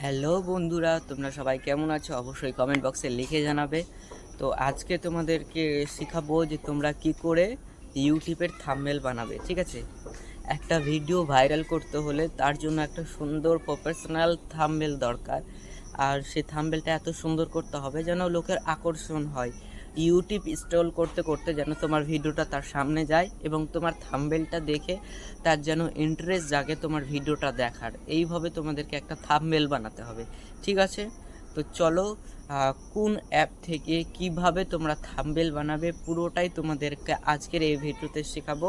Hello বন্ধুরা, তোমরা সবাই কেমন আছো? অবশ্যই কমেন্ট বক্সে লিখে জানাবে। তো আজকে তোমাদেরকে শেখাবো যে তোমরা কি করে ইউটিউবের থাম্বনেল বানাবে। ঠিক আছে, একটা ভিডিও ভাইরাল করতে হলে তার জন্য একটা সুন্দর প্রফেশনাল থাম্বনেল দরকার। আর সেই থাম্বনেলটা এত সুন্দর করতে হবে যেন লোকের আকর্ষণ হয়। ইউটিউব স্ক্রল করতে করতে যেন তোমার ভিডিওটা তার সামনে যায় এবং তোমার থাম্বনেলটা দেখে তার যেন ইন্টারেস্ট জাগে তোমার ভিডিওটা দেখার। এইভাবে তোমাদেরকে একটা থাম্বনেল বানাতে হবে। ঠিক আছে, তো চলো কোন অ্যাপ থেকে কিভাবে তোমরা থাম্বনেল বানাবে পুরোটাই তোমাদেরকে আজকের এই ভিডিওতে শেখাবো।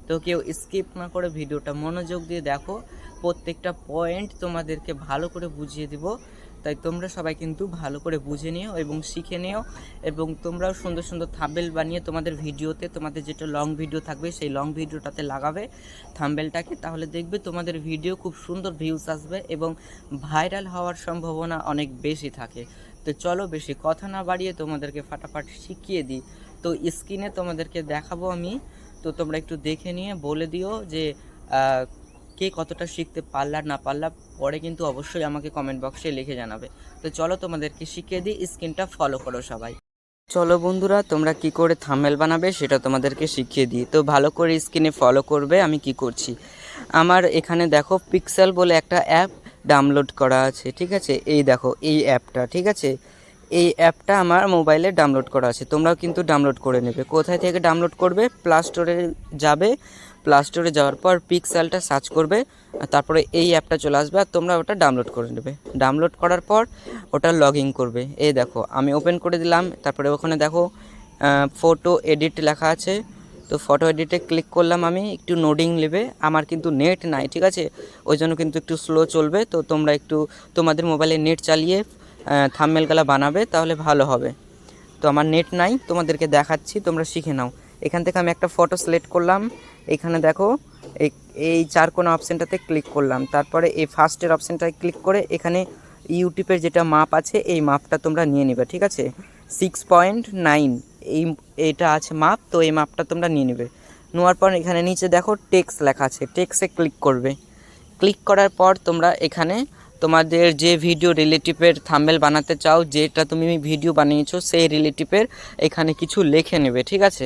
তো কেউ স্কিপ না করে ভিডিওটা মনোযোগ দিয়ে দেখো, প্রত্যেকটা পয়েন্ট তোমাদেরকে ভালো করে বুঝিয়ে দিব। তাই তোমরা সবাই কিন্তু ভালো করে বুঝে নিও এবং শিখে নিও, এবং তোমরাও সুন্দর সুন্দর থাম্বনেল বানিয়ে তোমাদের ভিডিওতে, তোমাদের যেটা লং ভিডিও থাকবে সেই লং ভিডিওটাতে লাগাবে থাম্বনেলটাকে। তাহলে দেখবে তোমাদের ভিডিও খুব সুন্দর ভিউজ আসবে এবং ভাইরাল হওয়ার সম্ভাবনা অনেক বেশি থাকে। তো চলো বেশি কথা না বাড়িয়ে তোমাদেরকে ফাটাফাট শিখিয়ে দিই। তো স্ক্রিনে তোমাদেরকে দেখাবো আমি, তো তোমরা একটু দেখে নিয়ে বলে দিও যে কে কতটা শিখতে পারলা না পারলা। পরে কিন্তু অবশ্যই আমাকে কমেন্ট বক্সে লিখে জানাবে। তো চলো তোমাদেরকে শিখিয়ে দিই, স্ক্রিনটা ফলো করো সবাই। চলো বন্ধুরা, তোমরা কি করে থাম্বনেল বানাবে সেটা তোমাদেরকে শিখিয়ে দিই। তো ভালো করে স্ক্রিনে ফলো করবে আমি কি করছি। আমার এখানে দেখো পিক্সেল বলে একটা অ্যাপ ডাউনলোড করা আছে। ঠিক আছে, এই দেখো এই অ্যাপটা। ঠিক আছে, এই অ্যাপটা আমার মোবাইলে ডাউনলোড করা আছে, তোমরাও কিন্তু ডাউনলোড করে নেবে। কোথায় থেকে ডাউনলোড করবে? প্লে স্টোরে যাবে, প্লে স্টোরে যাওয়ার পর পিক্সেলটা সার্চ করবে, আর তারপরে এই অ্যাপটা চলে আসবে আর তোমরা ওটা ডাউনলোড করে নেবে। ডাউনলোড করার পর ওটা লগ ইন করবে। এই দেখো আমি ওপেন করে দিলাম, তারপরে ওখানে দেখো ফটো এডিট লেখা আছে। তো ফটো এডিটে ক্লিক করলাম, আমি একটু লোডিং নেবে, আমার কিন্তু নেট নাই। ঠিক আছে, ওই জন্য কিন্তু একটু স্লো চলবে। তো তোমরা একটু তোমাদের মোবাইলে নেট চালিয়ে থাম্বনেলগুলো বানাবে, তাহলে ভালো হবে। তো আমার নেট নাই, তোমাদেরকে দেখাচ্ছি, তোমরা শিখে নাও। এখান থেকে আমি একটা ফটো সিলেক্ট করলাম, এখানে দেখো এই এই চার কোণা অপশানটাতে ক্লিক করলাম, তারপরে এই ফার্স্টের অপশানটায় ক্লিক করে এখানে ইউটিউবের যেটা মাপ আছে এই মাপটা তোমরা নিয়ে নেবে। ঠিক আছে, 6.9 এইটা আছে মাপ, তো এই মাপটা তোমরা নিয়ে নেবে। নেওয়ার পর এখানে নিচে দেখো টেক্সট লেখা আছে, টেক্সটে ক্লিক করবে। ক্লিক করার পর তোমরা এখানে তোমাদের যে ভিডিও রিলেটিভের থাম্বনেল বানাতে চাও, যেটা তুমি ভিডিও বানিয়েছো সেই রিলেটিভের এখানে কিছু লিখে নেবে। ঠিক আছে,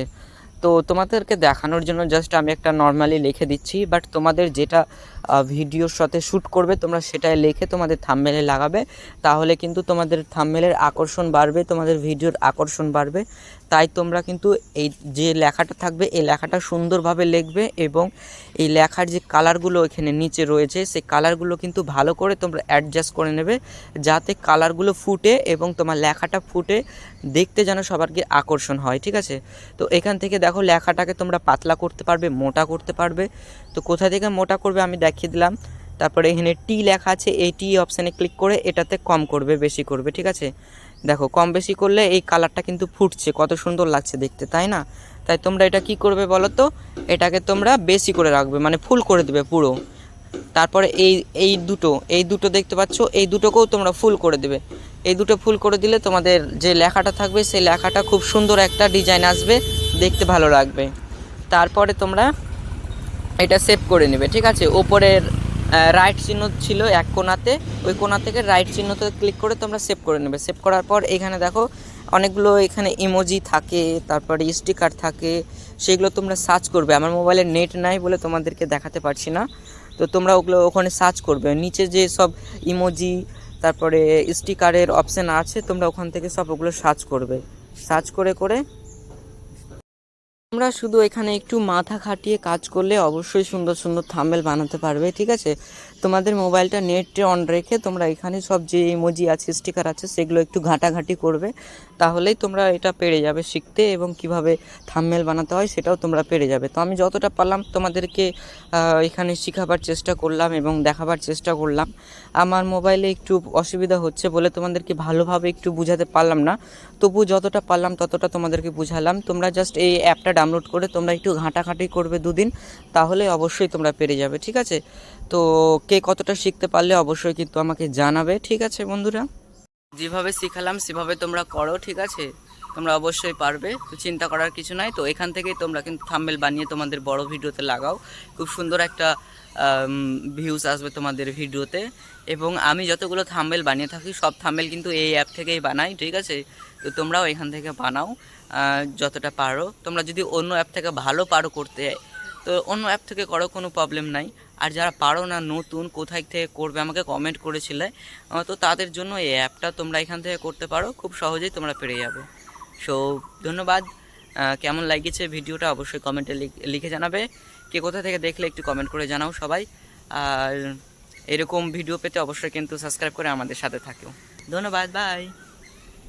তো তোমাদেরকে দেখানোর জন্য জাস্ট আমি একটা নর্মালি লিখে দিচ্ছি, বাট তোমাদের যেটা ভিডিওর সাথে শ্যুট করবে তোমরা সেটাই লিখে তোমাদের থাম্বনেলে লাগাবে। তাহলে কিন্তু তোমাদের থাম্বনেলের আকর্ষণ বাড়বে, তোমাদের ভিডিওর আকর্ষণ বাড়বে। তাই তোমরা কিন্তু এই যে লেখাটা থাকবে এই লেখাটা সুন্দরভাবে লিখবে, এবং এই লেখার যে কালারগুলো এখানে নিচে রয়েছে সেই কালারগুলো কিন্তু ভালো করে তোমরা অ্যাডজাস্ট করে নেবে, যাতে কালারগুলো ফুটে এবং তোমার লেখাটা ফুটে দেখতে যেন সবারকে আকর্ষণ হয়। ঠিক আছে, তো এখান থেকে দেখো লেখাটাকে তোমরা পাতলা করতে পারবে, মোটা করতে পারবে। তো কোথা থেকে মোটা করবে আমি দেখিয়ে দিলাম। তারপরে এখানে টি লেখা আছে, এই টি অপশানে ক্লিক করে এটাতে কম করবে বেশি করবে। ঠিক আছে, দেখো কম বেশি করলে এই কালারটা কিন্তু ফুটছে, কত সুন্দর লাগছে দেখতে, তাই না? তাই তোমরা এটা কি করবে বলো তো, এটাকে তোমরা বেশি করে রাখবে, মানে ফুল করে দেবে পুরো। তারপরে এই দুটো দেখতে পাচ্ছ, এই দুটোকেও তোমরা ফুল করে দেবে। এই দুটো ফুল করে দিলে তোমাদের যে লেখাটা থাকবে সেই লেখাটা খুব সুন্দর একটা ডিজাইন আসবে, দেখতে ভালো লাগবে। তারপরে তোমরা এটা সেভ করে নেবে। ঠিক আছে, ওপরের রাইট চিহ্ন ছিল এক কোণাতে, ওই কোণা থেকে রাইট চিহ্নতে ক্লিক করে তোমরা সেভ করে নেবে। সেভ করার পর এখানে দেখো অনেকগুলো এখানে ইমোজি থাকে, তারপরে স্টিকার থাকে, সেগুলো তোমরা সার্চ করবে। আমার মোবাইলে নেট নাই বলে তোমাদেরকে দেখাতে পারছি না, তো তোমরা ওগুলো ওখানে সার্চ করবে। নিচে যে সব ইমোজি তারপরে স্টিকারের অপশান আছে তোমরা ওখান থেকে সব ওগুলো সার্চ করবে। সার্চ করে করে তোমরা শুধু এখানে একটু মাথা খাটিয়ে কাজ করলে অবশ্যই সুন্দর সুন্দর থাম্বনেল বানাতে পারবে। ঠিক আছে, তোমাদের মোবাইলটা নেটে অন রেখে তোমরা এখানে সব যে ইমোজি আছে স্টিকার আছে সেগুলো একটু ঘাঁটাঘাঁটি করবে, তাহলেই তোমরা এটা পেরে যাবে শিখতে, এবং কিভাবে থাম্বনেল বানাতে হয় সেটাও তোমরা পেরে যাবে। তো আমি যতটা পারলাম তোমাদেরকে এখানে শেখাবার চেষ্টা করলাম এবং দেখাবার চেষ্টা করলাম। আমার মোবাইলে একটু অসুবিধা হচ্ছে বলে তোমাদেরকে ভালোভাবে একটু বোঝাতে পারলাম না, তবু যতটা পারলাম ততটা তোমাদেরকে বুঝালাম। তোমরা জাস্ট এই অ্যাপটা ডাউনলোড করে তোমরা একটু ঘাঁটাঘাঁটি করবে দুদিন, তাহলে অবশ্যই তোমরা পেরে যাবে। ঠিক আছে, তো কে কতটা শিখতে পারলে অবশ্যই কিন্তু আমাকে জানাবে। ঠিক আছে বন্ধুরা, যেভাবে শিখালাম সেভাবে তোমরা করো। ঠিক আছে, তোমরা অবশ্যই পারবে, তো চিন্তা করার কিছু নাই। তো এখান থেকেই তোমরা কিন্তু থাম্বনেল বানিয়ে তোমাদের বড় ভিডিওতে লাগাও, খুব সুন্দর একটা ভিউজ আসবে তোমাদের ভিডিওতে। এবং আমি যতগুলো থাম্বনেল বানিয়ে থাকি সব থাম্বনেল কিন্তু এই অ্যাপ থেকেই বানাই, ঠিক আছে? তো তোমরাও এখান থেকে বানাও যতটা পারো। তোমরা যদি অন্য অ্যাপ থেকে ভালো পারো করতে, তো অন্য অ্যাপ থেকে করো, কোনো প্রবলেম নাই। আর যারা পারো না, নতুন, কোথায় থেকে করবে আমাকে কমেন্ট করেছিলে, তো তাদের জন্য এই অ্যাপটা তোমরা এখান থেকে করতে পারো, খুব সহজেই তোমরা পেরে যাবে। সো ধন্যবাদ। কেমন লাগছে ভিডিওটা অবশ্যই কমেন্টে লিখে জানাবে। কে কোথা থেকে দেখলে একটু কমেন্ট করে জানাও সবাই। আর এরকম ভিডিও পেতে অবশ্যই কিন্তু সাবস্ক্রাইব করে আমাদের সাথে থাকো। ধন্যবাদ, বাই।